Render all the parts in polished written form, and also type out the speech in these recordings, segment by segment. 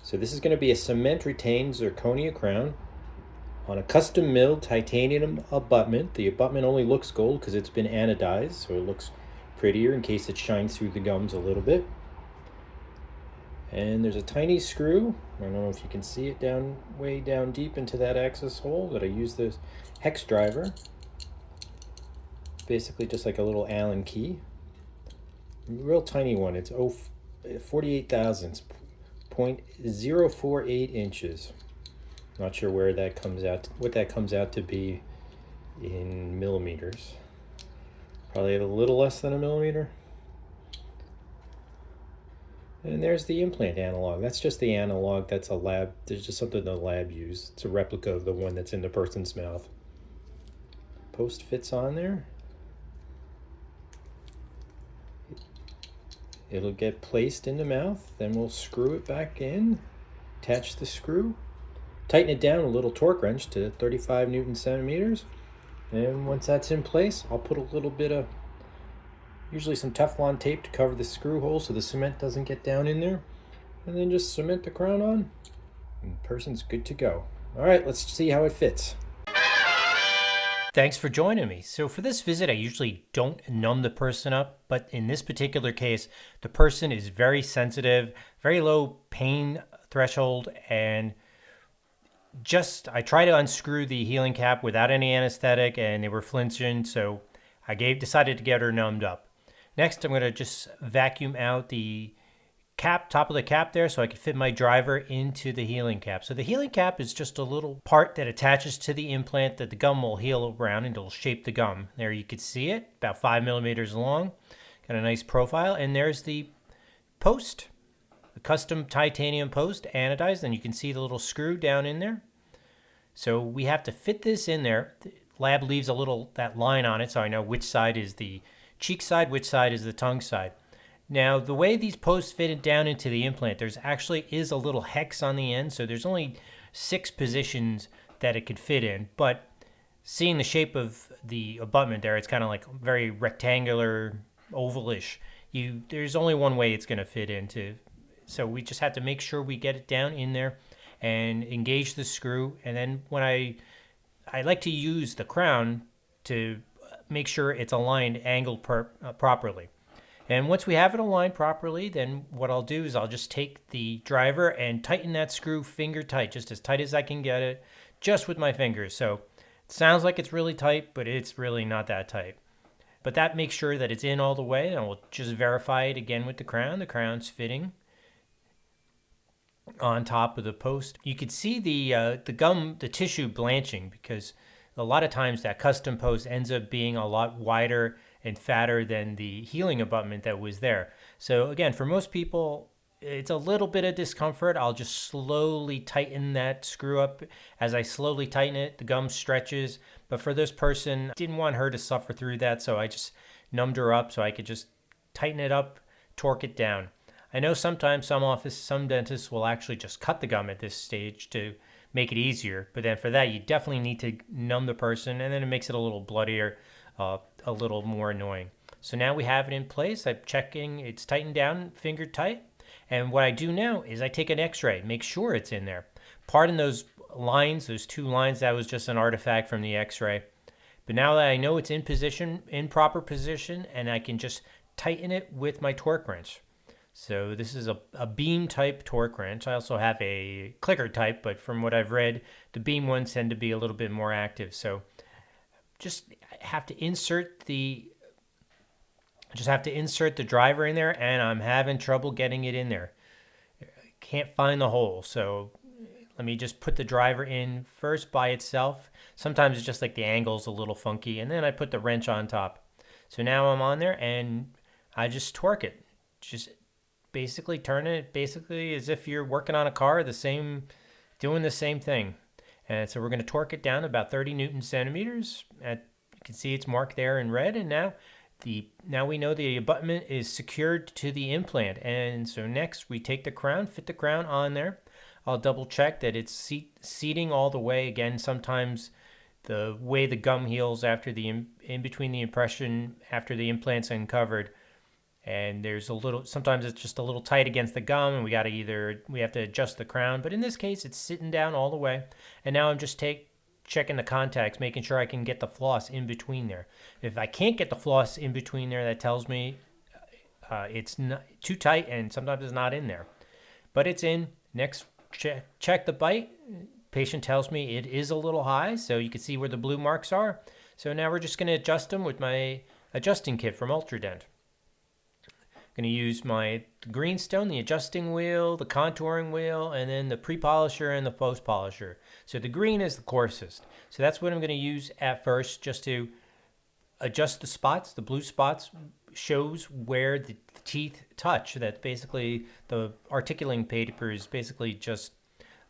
So this is going to be a cement retained zirconia crown on a custom milled titanium abutment. The abutment only looks gold because it's been anodized, so it looks prettier in case it shines through the gums a little bit. And there's a tiny screw. I don't know if you can see it way down deep into that access hole, but I use this hex driver. Basically just like a little Allen key. Real tiny one. It's 48 thousandths, 0.048 inches. Not sure where that comes out, what that comes out to be in millimeters. Probably a little less than a millimeter. And there's the implant analog. That's just the analog. That's a lab. There's just something the lab used. It's a replica of the one that's in the person's mouth. Post fits on there. It'll get placed in the mouth. Then we'll screw it back in. Attach the screw. Tighten it down with a little torque wrench to 35 Newton centimeters. And once that's in place, I'll put a little bit of, usually some Teflon tape to cover the screw hole so the cement doesn't get down in there. And then just cement the crown on, and the person's good to go. All right, let's see how it fits. Thanks for joining me. So for this visit, I usually don't numb the person up, but in this particular case, the person is very sensitive, very low pain threshold, and I try to unscrew the healing cap without any anesthetic, and they were flinching, so I decided to get her numbed up. Next, I'm going to just vacuum out the top of the cap there so I can fit my driver into the healing cap. So the healing cap is just a little part that attaches to the implant that the gum will heal around, and it'll shape the gum. There you can see it, about 5 millimeters long. Got a nice profile, and there's the post, the custom titanium post anodized, and you can see the little screw down in there. So we have to fit this in there. The lab leaves that line on it so I know which side is the cheek side, which side is the tongue side. Now, the way these posts fit down into the implant, there's actually is a little hex on the end, so there's only 6 positions that it could fit in. But seeing the shape of the abutment there, it's kind of like very rectangular, ovalish. There's only one way it's going to fit into. So we just have to make sure we get it down in there and engage the screw. And then when I like to use the crown to make sure it's aligned, angled properly. And once we have it aligned properly, then what I'll do is I'll just take the driver and tighten that screw finger tight, just as tight as I can get it, just with my fingers. So it sounds like it's really tight, but it's really not that tight. But that makes sure that it's in all the way, and we'll just verify it again with the crown. The crown's fitting on top of the post. You could see the tissue blanching, because a lot of times that custom post ends up being a lot wider and fatter than the healing abutment that was there. So again, for most people, it's a little bit of discomfort. I'll just slowly tighten that screw up. As I slowly tighten it, the gum stretches. But for this person, I didn't want her to suffer through that, so I just numbed her up so I could just tighten it up, torque it down. I know sometimes some dentists will actually just cut the gum at this stage to make it easier, but then for that you definitely need to numb the person, and then it makes it a little bloodier, a little more annoying. So now we have it in place. I'm checking it's tightened down, finger tight, and what I do now is I take an x-ray, make sure it's in there. Pardon those lines, those 2 lines, that was just an artifact from the x-ray. But now that I know it's in position, in proper position, and I can just tighten it with my torque wrench. So this is a beam type torque wrench. I also have a clicker type, but from what I've read, the beam ones tend to be a little bit more active. So just have to insert the driver in there, and I'm having trouble getting it in there. Can't find the hole. So let me just put the driver in first by itself. Sometimes it's just like the angle's a little funky, and then I put the wrench on top. So now I'm on there, and I just torque it. Just basically turn it basically as if you're working on a car, doing the same thing. And so we're going to torque it down about 30 Newton centimeters. You can see it's marked there in red, and now we know the abutment is secured to the implant. And so next we take the crown, fit the crown on there. I'll double check that it's seating all the way. Again, sometimes the way the gum heals after in between the impression after the implant's uncovered, and there's a little, sometimes it's just a little tight against the gum, and we have to adjust the crown, but in this case it's sitting down all the way. And now I'm just checking the contacts, making sure I can get the floss in between there. If I can't get the floss in between there, that tells me it's not too tight, and sometimes it's not in there, but it's in. Next, check the bite. Patient tells me it is a little high, so you can see where the blue marks are. So now we're just going to adjust them with my adjusting kit from Ultradent. I'm going to use my greenstone, the adjusting wheel, the contouring wheel, and then the pre-polisher and the post-polisher. So the green is the coarsest. So that's what I'm going to use at first, just to adjust the spots. The blue spots shows where the teeth touch. That basically, the articulating paper is basically just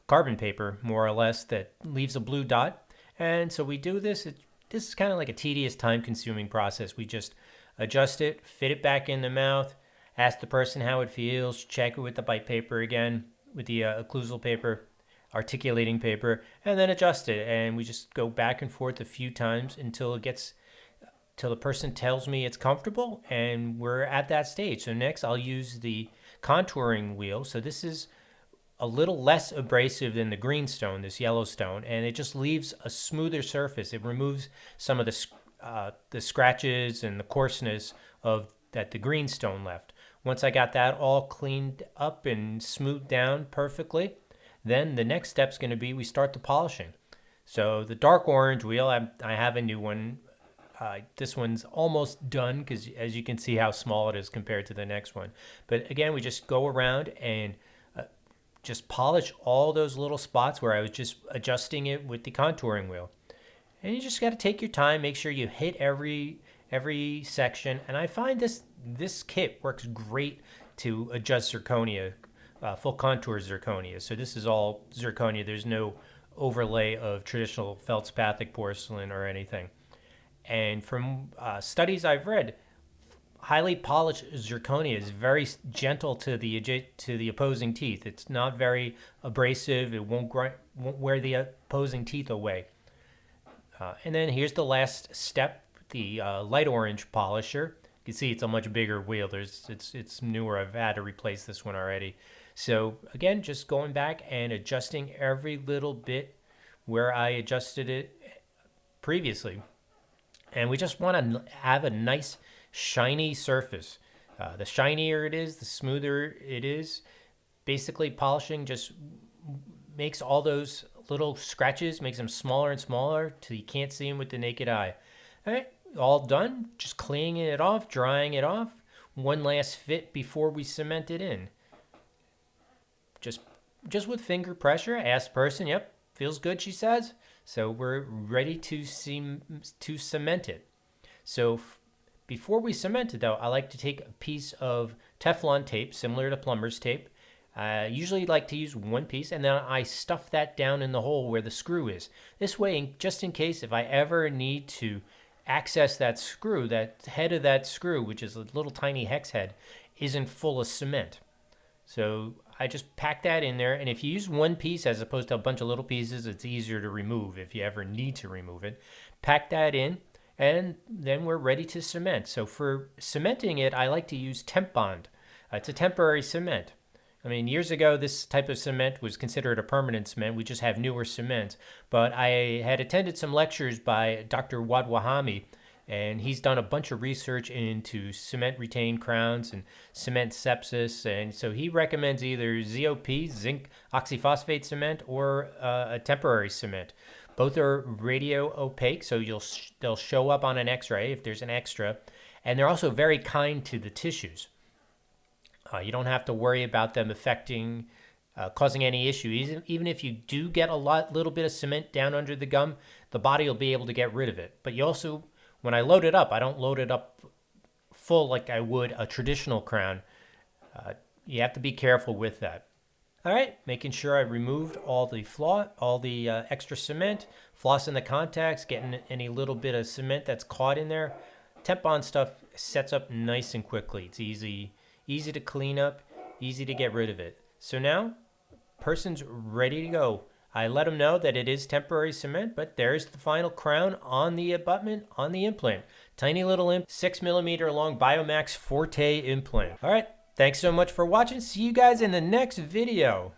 carbon paper, more or less, that leaves a blue dot. And so we do this. This is kind of like a tedious, time-consuming process. We just adjust it, fit it back in the mouth, ask the person how it feels, check it with the bite paper again, with the occlusal paper, articulating paper, and then adjust it. And we just go back and forth a few times until the person tells me it's comfortable, and we're at that stage. So next I'll use the contouring wheel. So this is a little less abrasive than the greenstone, this Yellowstone, and it just leaves a smoother surface. It removes some of the scratches and the coarseness that the greenstone left. Once I got that all cleaned up and smoothed down perfectly, then the next step is going to be we start the polishing. So the dark orange wheel, I have a new one. This one's almost done because, as you can see how small it is compared to the next one. But again, we just go around and just polish all those little spots where I was just adjusting it with the contouring wheel. And you just got to take your time, make sure you hit every section. And I find this kit works great to adjust zirconia, full contour zirconia. So this is all zirconia. There's no overlay of traditional feldspathic porcelain or anything. And from studies I've read, highly polished zirconia is very gentle to the opposing teeth. It's not very abrasive. It won't wear the opposing teeth away. And then here's the last step, the light orange polisher. You can see it's a much bigger wheel. It's newer. I've had to replace this one already. So again, just going back and adjusting every little bit where I adjusted it previously. And we just want to have a nice shiny surface. The shinier it is, the smoother it is. Basically, polishing just makes all those little scratches, makes them smaller and smaller till you can't see them with the naked eye. All right, all done. Just cleaning it off, drying it off. One last fit before we cement it in. Just with finger pressure, ask the person, yep, feels good, she says. So we're ready to cement it. So before we cement it, though, I like to take a piece of Teflon tape, similar to plumber's tape. I usually like to use one piece, and then I stuff that down in the hole where the screw is. This way, just in case if I ever need to access that screw, that head of that screw, which is a little tiny hex head, isn't full of cement. So I just pack that in there, and if you use one piece as opposed to a bunch of little pieces, it's easier to remove if you ever need to remove it. Pack that in, and then we're ready to cement. So for cementing it, I like to use temp bond. It's a temporary cement. I mean, years ago, this type of cement was considered a permanent cement. We just have newer cements. But I had attended some lectures by Dr. Wadhwani, and he's done a bunch of research into cement retained crowns and cement sepsis. And so he recommends either ZOP, zinc oxyphosphate cement, or a temporary cement. Both are radio opaque, so they'll show up on an x-ray if there's an extra. And they're also very kind to the tissues. You don't have to worry about them affecting, causing any issue. Even if you do get a little bit of cement down under the gum, the body will be able to get rid of it. But you also, when I load it up, I don't load it up full like I would a traditional crown. You have to be careful with that. All right, making sure I removed all the extra cement, flossing the contacts, getting any little bit of cement that's caught in there. Temp bond stuff sets up nice and quickly. It's easy to clean up, easy to get rid of it. So now, person's ready to go. I let them know that it is temporary cement, but there's the final crown on the abutment on the implant. Tiny little 6mm long Biomax Forte implant. All right, thanks so much for watching. See you guys in the next video.